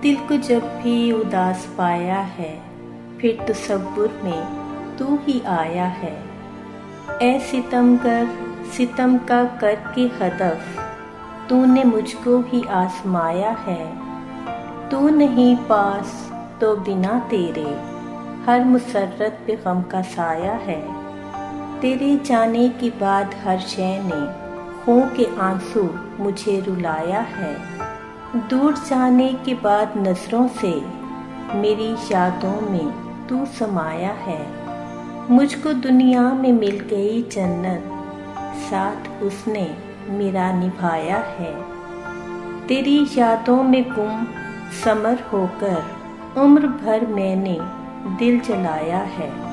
दिल को जब भी उदास पाया है, फिर तसव्वुर में तू ही आया है। ऐ सितमगर सितम का करके हदफ, तूने मुझको ही आजमाया है। तू नहीं पास तो बिना तेरे हर मुसर्रत पे गम का साया है। तेरे जाने के बाद हर शय ने खो के आंसू मुझे रुलाया है। दूर जाने के बाद नज़रों से मेरी यादों में तू समाया है। मुझको दुनिया में मिल गई जन्नत, साथ उसने मेरा निभाया है। तेरी यादों में गुम समर होकर उम्र भर मैंने दिल जलाया है।